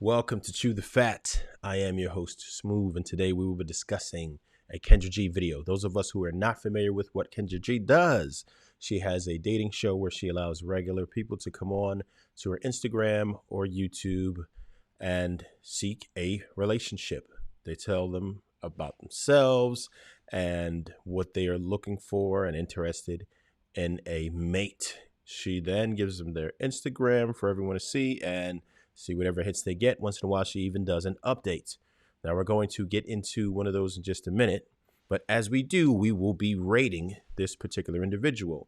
Welcome to Chew the Fat. I am your host, Smooth, and today we will be discussing a Kendra G video. Those of us who are not familiar with what Kendra G does, she has a dating show where she allows regular people to come on to her Instagram or YouTube and seek a relationship. They tell them about themselves and what they are looking for and interested in a mate. She then gives them their Instagram for everyone to see and see whatever hits they get. Once in a while, she even does an update. Now, we're going to get into one of those in just a minute. But as we do, we will be rating this particular individual.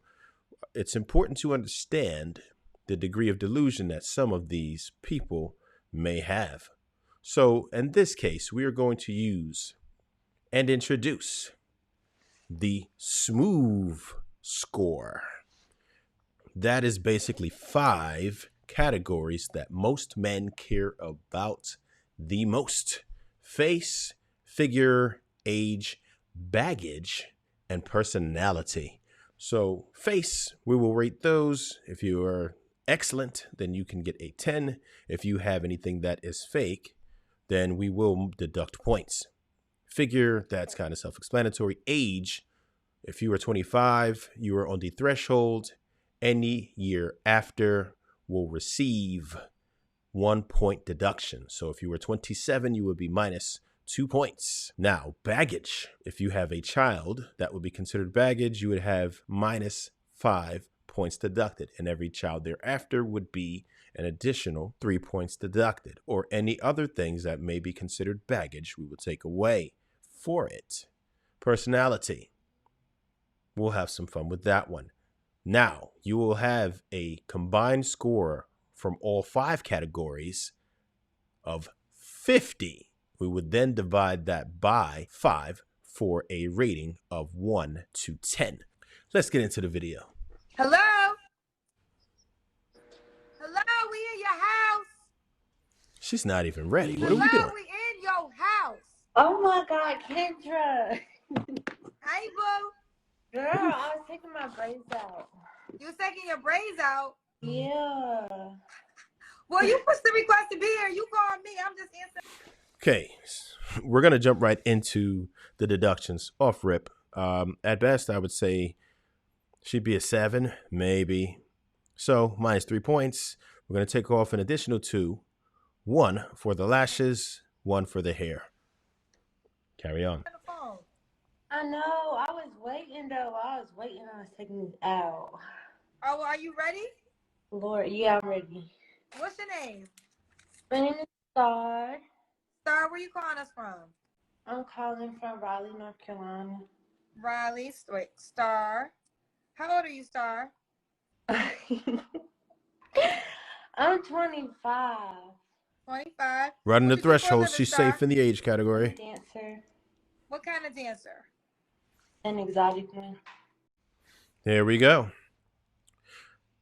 It's important to understand the degree of delusion that some of these people may have. So in this case, we are going to use and introduce the SMOOVE score. That is basically 5 categories that most men care about the most: face, figure, age, baggage, and personality. So face, we will rate those. If you are excellent, then you can get a 10. If you have anything that is fake, then we will deduct points. Figure, that's kind of self-explanatory. Age, if you are 25, you are on the threshold. Any year after will receive 1 point deduction. So if you were 27, you would be minus 2 points. Now, baggage. If you have a child, that would be considered baggage. You would have minus 5 points deducted. And every child thereafter would be an additional 3 points deducted. Or any other things that may be considered baggage, we would take away for it. Personality. We'll have some fun with that one. Now, you will have a combined score from all 5 categories of 50. We would then divide that by 5 for a rating of 1 to 10. Let's get into the video. Hello? Hello, we in your house. She's not even ready. What are we doing? We in your house. Oh my God, Kendra. Hey, boo. Girl, I was taking my braids out. You was taking your braids out? Yeah. Well, you put the request to be here. You called me. I'm just answering. Okay, we're going to jump right into the deductions off rip. At best, I would say she'd be a 7, maybe. So minus 3 points. We're going to take off an additional 2. 1 for the lashes, 1 for the hair. Carry on. I know. I was waiting, though. I was taking these out. Oh, well, are you ready? Lord, yeah, I'm ready. What's your name? My name is Star. Star, where you calling us from? I'm calling from Raleigh, North Carolina. Riley, wait, Star. How old are you, Star? I'm 25. 25. Right in the What you do for a threshold, living, she's Star? safe in the age category. Dancer. What kind of dancer? An exotic one. There we go.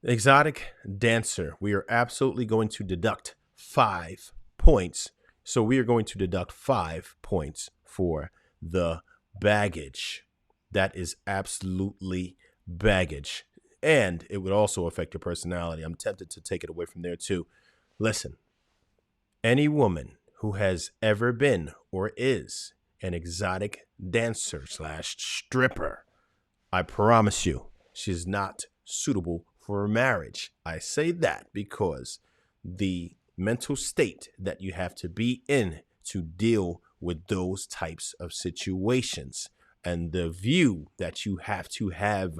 Exotic dancer. We are absolutely going to deduct 5 points. So we are going to deduct 5 points for the baggage. That is absolutely baggage. And it would also affect your personality. I'm tempted to take it away from there too. Listen, any woman who has ever been or is an exotic dancer / stripper, I promise you, she's not suitable for marriage. I say that because the mental state that you have to be in to deal with those types of situations and the view that you have to have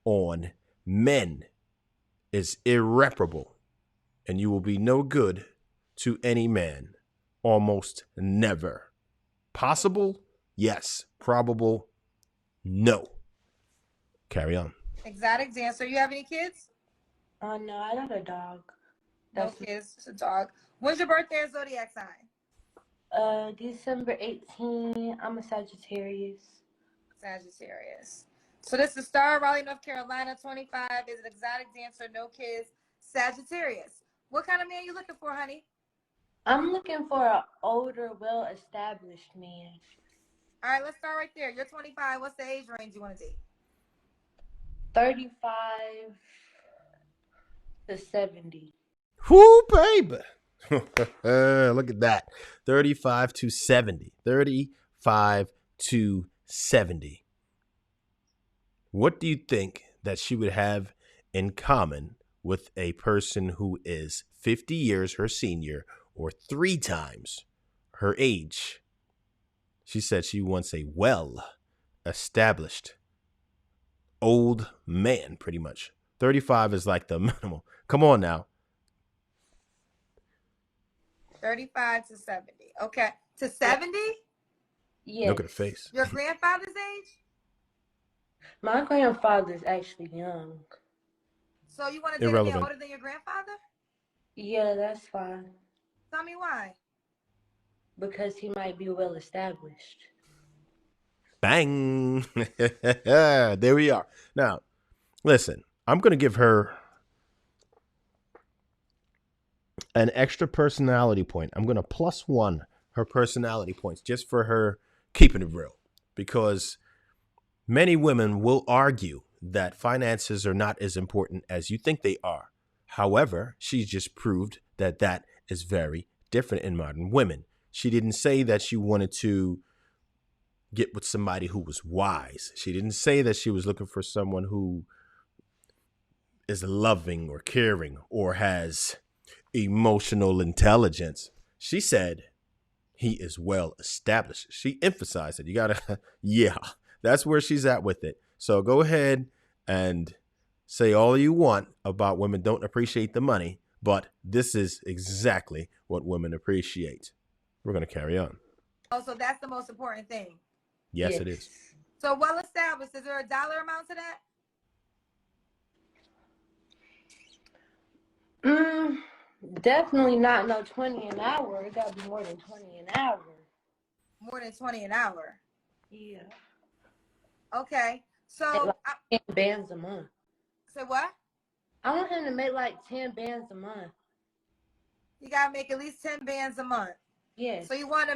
on men is irreparable, and you will be no good to any man. Almost never. Possible? Yes. Probable? No. Carry on. Exotic dancer. You have any kids? Oh, no, I got a dog. No kids. It's a dog. When's your birthday and zodiac sign? December 18. I'm a Sagittarius. Sagittarius. So this is Star, Raleigh, North Carolina, 25. Is an exotic dancer, no kids, Sagittarius. What kind of man you looking for, honey? I'm looking for an older, well-established man. All right, let's start right there. You're 25. What's the age range you want to date? 35 to 70. Whoo, baby. Look at that. 35 to 70. 35 to 70. What do you think that she would have in common with a person who is 50 years her senior or 3 times her age? She said she wants a well-established old man, pretty much. 35 is like the minimal. Come on now. 35 to 70. Okay. To 70? Yes. Look at her face. Your grandfather's age? My grandfather's actually young. So you want to date a man Irrelevant. older than your grandfather? Yeah, that's fine. Tell me why. Because he might be well established. Bang. There we are. Now, listen, I'm going to give her an extra personality point. I'm going to +1 her personality points just for her keeping it real. Because many women will argue that finances are not as important as you think they are. However, she just proved that that is very different in modern women. She didn't say that she wanted to get with somebody who was wise. She didn't say that she was looking for someone who is loving or caring or has emotional intelligence. She said he is well established. She emphasized it. You gotta, yeah, that's where she's at with it. So go ahead and say all you want about women don't appreciate the money, but this is exactly what women appreciate. We're going to carry on. Oh, so that's the most important thing. Yes, it is. So well established. Is there a dollar amount to that? Definitely not no 20 an hour. It gotta be more than 20 an hour. More than 20 an hour. Yeah. Okay. So like 10 bands a month. Say what? I want him to make like 10 bands a month. You gotta make at least 10 bands a month. Yes. So you want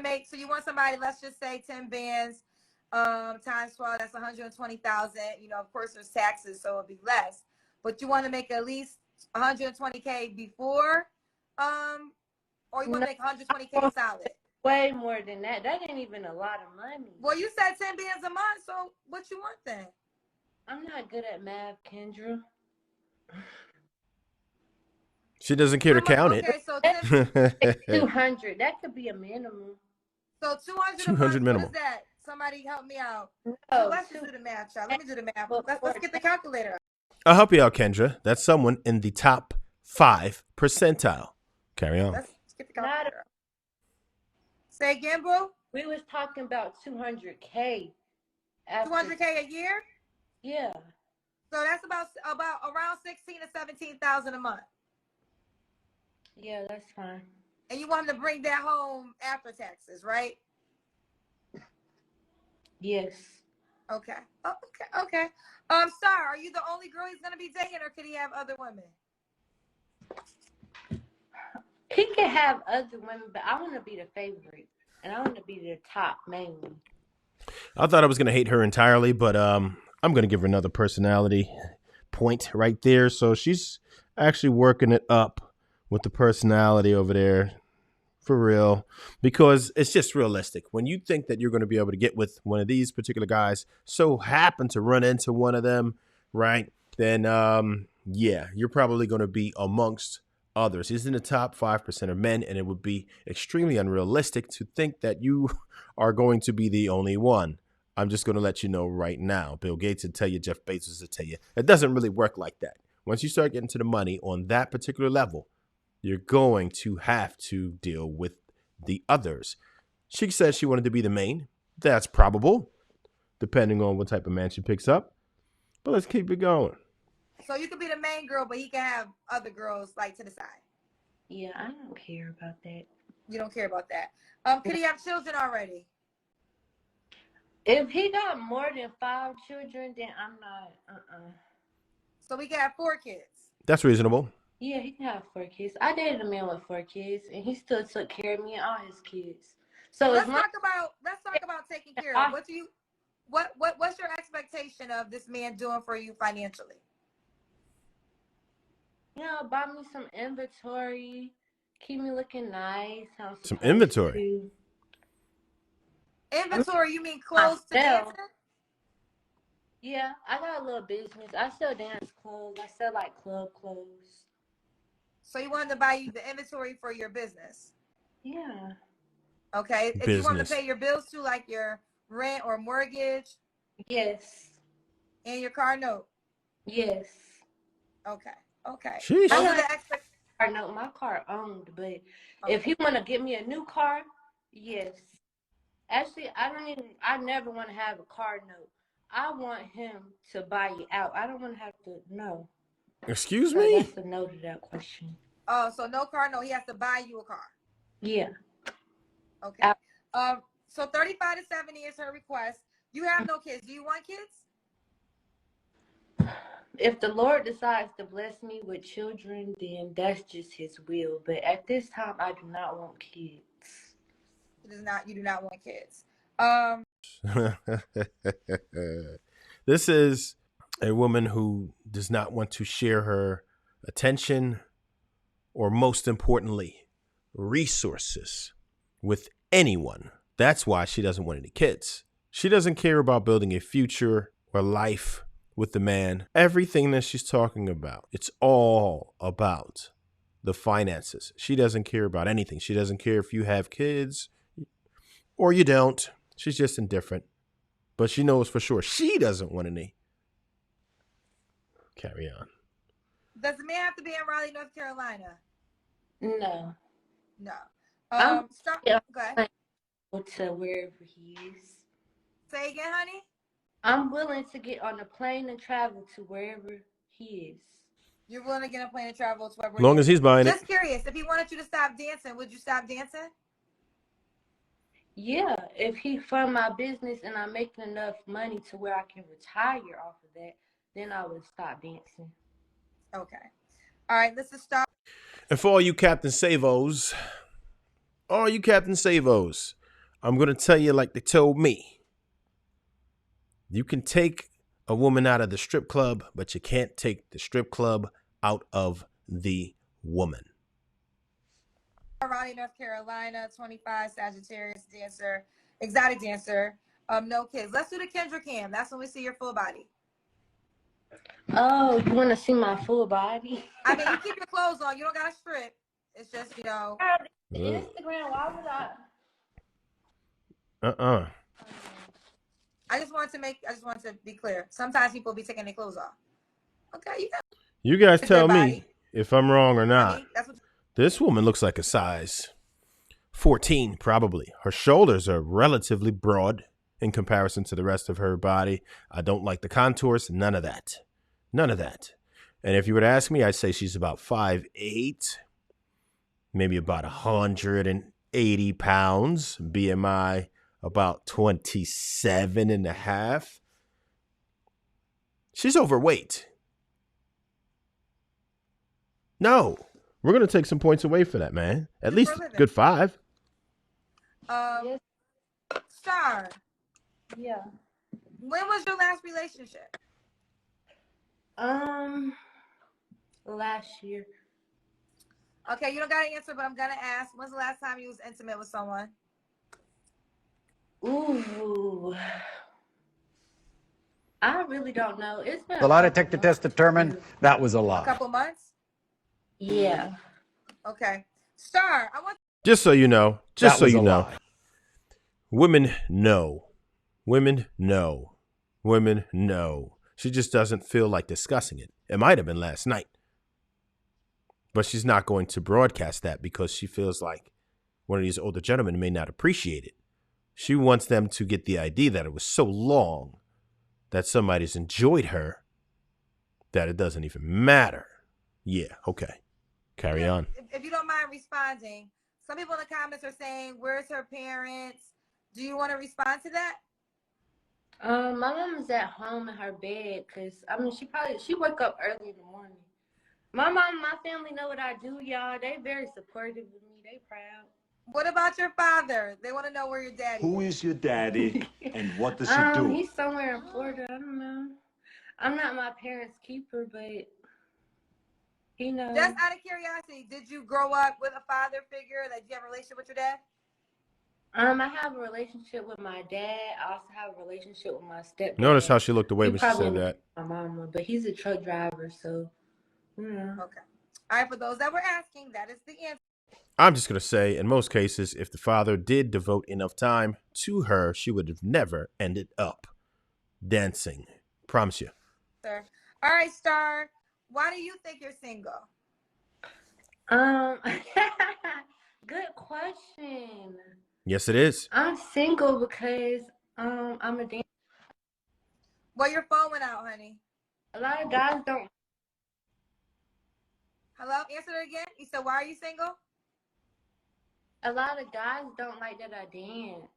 somebody, let's just say 10 bands times 12, that's 120,000. You know, of course there's taxes, so it'll be less. But you want to make at least 120K before, or you want to make 120K solid? Way more than that. That ain't even a lot of money. Well, you said 10 bands a month, so what you want then? I'm not good at math, Kendra. She doesn't care to count it. Okay, so 200. That could be a minimum. So 200 a month, minimum. What is that? Somebody help me out. No, so let's just do the math, child. Let me do the math. Let's get the calculator. I'll help you out, Kendra. That's someone in the top 5 percentile. Carry on. Let's get the calculator. Say again, bro. We was talking about 200K. 200K a year? Yeah. So that's about around 16 to 17,000 a month. Yeah, that's fine. And you want him to bring that home after taxes, right? Yes. Okay. Oh, okay. Star, are you the only girl he's gonna be dating, or could he have other women? He can have other women, but I want to be the favorite, and I want to be the top mainly. I thought I was gonna hate her entirely, but I'm gonna give her another personality point right there. So she's actually working it up with the personality over there. For real, because it's just realistic. When you think that you're going to be able to get with one of these particular guys, so happen to run into one of them, right? Then, yeah, you're probably going to be amongst others. He's in the top 5% of men, and it would be extremely unrealistic to think that you are going to be the only one. I'm just going to let you know right now. Bill Gates would tell you, Jeff Bezos would tell you. It doesn't really work like that. Once you start getting to the money on that particular level, you're going to have to deal with the others. She said she wanted to be the main. That's probable, depending on what type of man she picks up. But let's keep it going. So you could be the main girl, but he can have other girls like to the side. Yeah, I don't care about that. You don't care about that. Could he have children already? If he got more than 5 children, then I'm not. So we can have 4 kids. That's reasonable. Yeah, he can have 4 kids. I dated a man with 4 kids, and he still took care of me and all his kids. So let's talk about taking care of. What's your expectation of this man doing for you financially? You know, buy me some inventory, keep me looking nice. How I'm Some supposed inventory. to. Inventory, you mean clothes to Myself. dancing? Yeah, I got a little business. I sell dance clothes. I sell like club clothes. So you wanted to buy you the inventory for your business. Yeah. Okay. If you want to Business. pay your bills too, like your rent or mortgage Yes. and your car note. Yes. Okay. Okay. Sheesh. Those I are got the expectations. a car note. My car owned, but Okay. if he want to get me a new car, yes. Actually, I never want to have a car note. I want him to buy it out. I don't want to have to, no. Excuse So me? that's a no to that question. Oh, so no car note. He has to buy you a car. Yeah. Okay. So 35 to 70 is her request. You have no kids. Do you want kids? If the Lord decides to bless me with children, then that's just his will. But at this time, I do not want kids. You do not want kids. This is a woman who does not want to share her attention, or most importantly, resources with anyone. That's why she doesn't want any kids. She doesn't care about building a future or life with the man. Everything that she's talking about, it's all about the finances. She doesn't care about anything. She doesn't care if you have kids or you don't. She's just indifferent. But she knows for sure she doesn't want any. Carry on. Does the man have to be in Raleigh, North Carolina? No. No. Stop. Yeah. Go ahead. To wherever he is. Say again, honey. I'm willing to get on a plane and travel to wherever he is. You're willing to get on a plane and travel to wherever. As long as he's buying it. Just curious, if he wanted you to stop dancing, would you stop dancing? Yeah, if he fund my business and I'm making enough money to where I can retire off of that, then I would stop dancing. Okay. All right, let's just stop. And for all you Captain Savos, I'm going to tell you like they told me. You can take a woman out of the strip club, but you can't take the strip club out of the woman. Raleigh, North Carolina, 25, Sagittarius dancer, exotic dancer, no kids. Let's do the Kendra cam. That's when we see your full body. Oh, you want to see my full body? I mean, you keep your clothes on. You don't got to strip. It's just, Instagram, why would I? I just want to be clear. Sometimes people be taking their clothes off. Okay, you guys tell me if I'm wrong or not. I mean, this woman looks like a size 14, probably. Her shoulders are relatively broad in comparison to the rest of her body. I don't like the contours. None of that. And if you were to ask me, I'd say she's about 5'8", maybe about 180 pounds, BMI about 27 and a half. She's overweight. No, we're going to take some points away for that, man. At least good 5. Yes. Star. Yeah. When was your last relationship? Last year. Okay, you don't got to answer, but I'm going to ask. When's the last time you was intimate with someone? Ooh. I really don't know. It's been The lie detector test determined that was a lie. A couple months? Yeah. Okay. Star, I want... Just so you know. Lie. Women know. She just doesn't feel like discussing it. It might have been last night. But she's not going to broadcast that because she feels like one of these older gentlemen may not appreciate it. She wants them to get the idea that it was so long that somebody's enjoyed her that it doesn't even matter. Yeah, okay. Carry on. If you don't mind responding, some people in the comments are saying, where's her parents? Do you want to respond to that? My mom is at home in her bed because, I mean, she woke up early in the morning. My mom and my family know what I do, y'all. They very supportive of me. They proud. What about your father? They want to know where your daddy is. Who is your daddy and what does he do? He's somewhere in Florida. I don't know. I'm not my parents' keeper, but You know. Just out of curiosity, did you grow up with a father figure? Like, do you have a relationship with your dad? I have a relationship with my dad. I also have a relationship with my stepdad. Notice how she looked away You when she probably said know that. my mama, but he's a truck driver, so Okay. All right, for those that were asking, that is the answer. I'm just going to say, in most cases, if the father did devote enough time to her, she would have never ended up dancing. Promise you. Sir. All right, Star. Why do you think you're single? Good question. Yes, it is. I'm single because I'm a dancer. Well, your phone went out, honey. A lot of guys don't. Hello? Answer it again. You said, why are you single? A lot of guys don't like that I dance,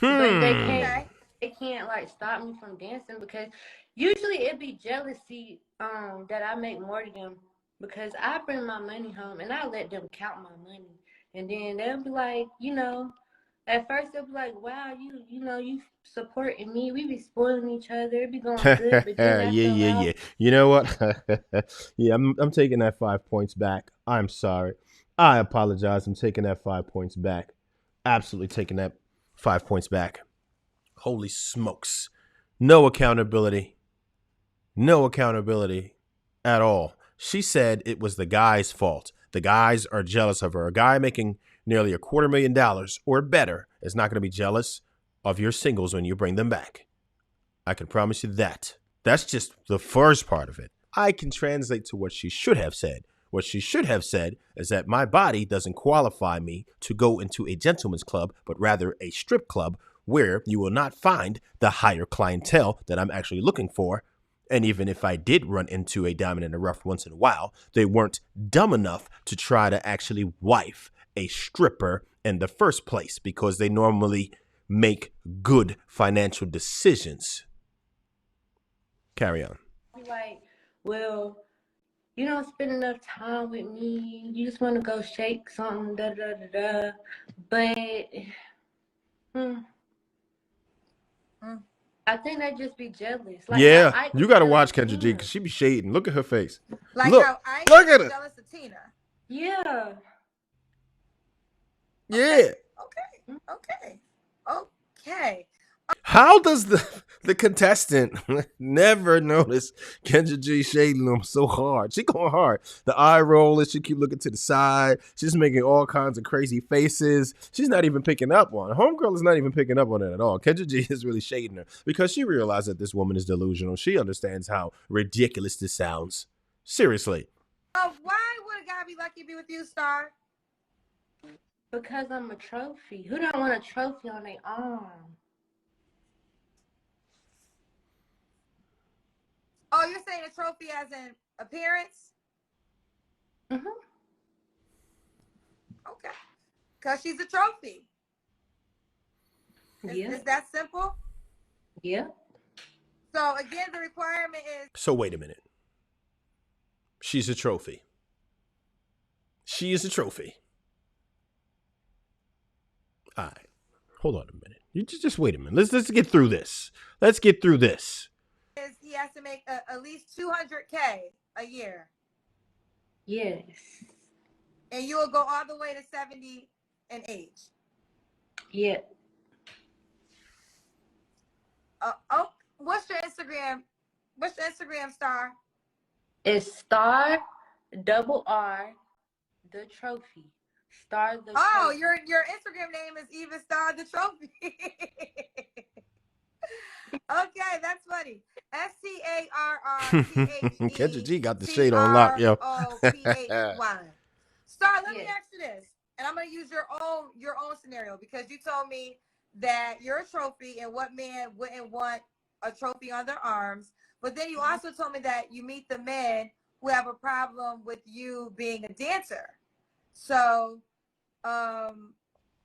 Hmm. but they Okay. can't like stop me from dancing because usually it'd be jealousy that I make more than them because I bring my money home and I let them count my money, and then they'll be like, you know, at first they'll be like, wow, you supporting me, we be spoiling each other, it be going good, but then after a while, Yeah. You know what? Yeah, I'm taking that 5 points back. I'm sorry. I apologize. I'm taking that 5 points back. Absolutely taking that 5 points back. Holy smokes. No accountability. No accountability at all. She said it was the guy's fault. The guys are jealous of her. A guy making nearly $250,000 or better is not going to be jealous of your singles when you bring them back. I can promise you that. That's just the first part of it. I can translate to what she should have said. What she should have said is that my body doesn't qualify me to go into a gentleman's club, but rather a strip club where you will not find the higher clientele that I'm actually looking for. And even if I did run into a diamond in the rough once in a while, they weren't dumb enough to try to actually wife a stripper in the first place because they normally make good financial decisions. Carry on. be like, well, you don't spend enough time with me. You just want to go shake something, da da da da. But I think they just be jealous. Like Yeah, how Ike you was got to jealous watch of Kendra G Tina. because she be shading. Look at her face. Like Look, how I look at was her. jealous of Tina. Yeah. Yeah. Okay. How does the contestant never notice Kendra G shading them so hard? She going hard. The eye roll, she keep looking to the side. She's making all kinds of crazy faces. She's not even picking up on it. Homegirl is not even picking up on it at all. Kendra G is really shading her because she realized that this woman is delusional. She understands how ridiculous this sounds. Seriously. Why would a guy be lucky to be with you, Star? Because I'm a trophy. Who don't want a trophy on their arm? Oh, you're saying a trophy as in appearance? Mm-hmm. Okay. Because she's a trophy. Yeah. Is that simple? Yeah. So, again, the requirement is... So wait a minute. She's a trophy. She is a trophy. All right. Hold on a minute. You just wait a minute. Let's get through this. Let's get through this. He has to make at least $200K a year. Yes. And you will go all the way to 70 in age. Yeah. What's your Instagram? What's your Instagram, Star? It's Star double R the trophy. Star the trophy. Your Instagram name is even Star the Trophy. Okay, that's funny. STARRPHE. Kendra G got the shade on lock, yo. Star, let me ask you this, and I'm gonna use your own scenario because you told me that you're a trophy, and what man wouldn't want a trophy on their arms? But then you also told me that you meet the men who have a problem with you being a dancer. So,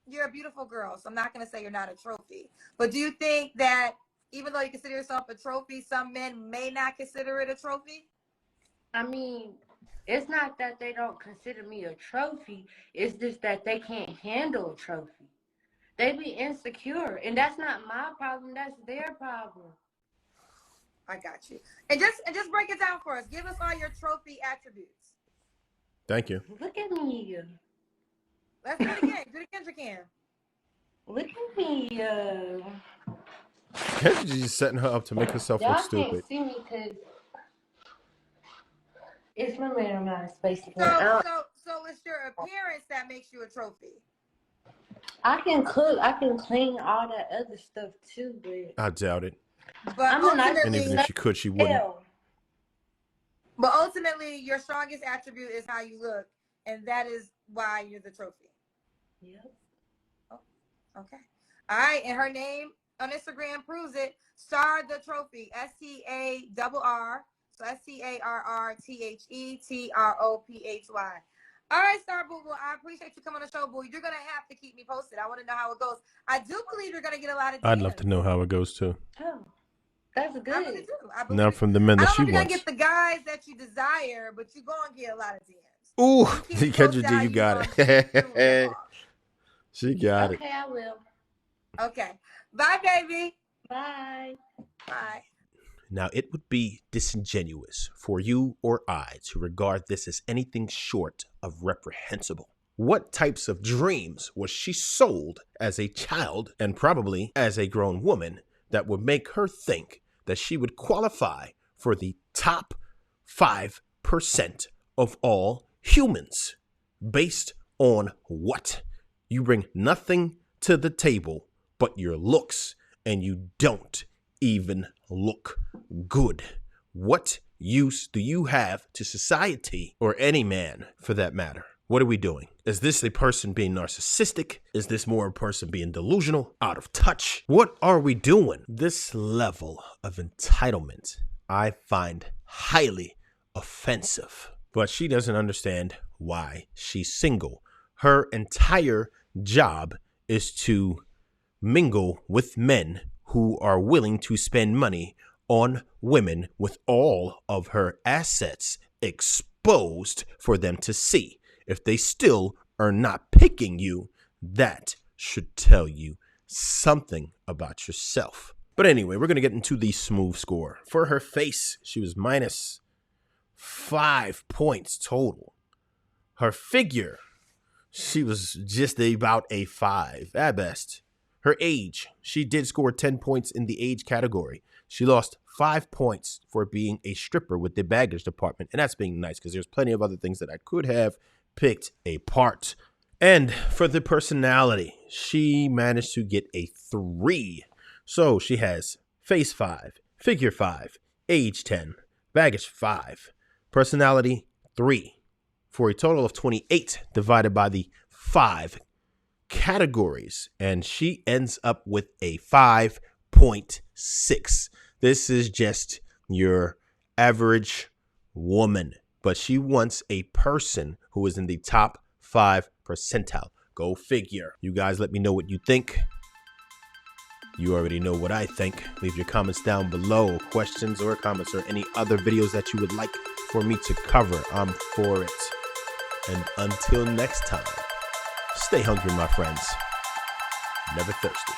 you're a beautiful girl, so I'm not gonna say you're not a trophy. But do you think that even though you consider yourself a trophy, some men may not consider it a trophy? I mean, it's not that they don't consider me a trophy. It's just that they can't handle a trophy. They be insecure. And that's not my problem. That's their problem. I got you. And just break it down for us. Give us all your trophy attributes. Thank you. Look at me. Let's do it again. Do it again, Jacan. Look at me. Kendra G's setting her up to make herself Y'all look can't stupid. see me because it's limited amount of space. So it's your appearance that makes you a trophy. I can cook. I can clean all that other stuff too, but I doubt it. But I'm a nice And even if she could, she wouldn't. But ultimately, your strongest attribute is how you look, and that is why you're the trophy. Yep. Oh, okay. All right, and her name on Instagram proves it. Star the Trophy. STARR. So STARRTHETROPHY. All right, Star Boo Boo. I appreciate you coming on the show, Boo. You're gonna have to keep me posted. I want to know how it goes. I do believe you're gonna get a lot of DMs. I'd love to know how it goes too. Oh, that's good. I really do. I believe Not from the men I that don't she know if you're gonna wants. get the guys that you desire, but you're gonna get a lot of DMs. Ooh, You keep me Kendra posted G, how you got keep it. shooting them off. She got it. Okay, I will. Okay. Bye, baby. Bye. Bye. Now, it would be disingenuous for you or I to regard this as anything short of reprehensible. What types of dreams was she sold as a child and probably as a grown woman that would make her think that she would qualify for the top 5% of all humans? Based on what? You bring nothing to the table but your looks, and you don't even look good. What use do you have to society or any man for that matter? What are we doing? Is this a person being narcissistic? Is this more a person being delusional, out of touch? What are we doing? This level of entitlement I find highly offensive. But she doesn't understand why she's single. Her entire job is to mingle with men who are willing to spend money on women with all of her assets exposed for them to see. If they still are not picking you, that should tell you something about yourself. But anyway, we're going to get into the smooth score. For her face, she was minus 5 points total. Her figure, she was just about a 5 at best. Her age, she did score 10 points in the age category. She lost 5 points for being a stripper with the baggage department. And that's being nice because there's plenty of other things that I could have picked apart. And for the personality, she managed to get a 3. So she has face 5, figure 5, age 10, baggage 5, personality 3, for a total of 28 divided by the 5 categories, and she ends up with a 5.6. This is just your average woman, but she wants a person who is in the top 5 percentile. Go figure. You guys let me know what you think. You already know what I think. Leave your comments down below, questions or comments or any other videos that you would like for me to cover. I'm for it. And until next time, stay hungry, my friends. Never thirsty.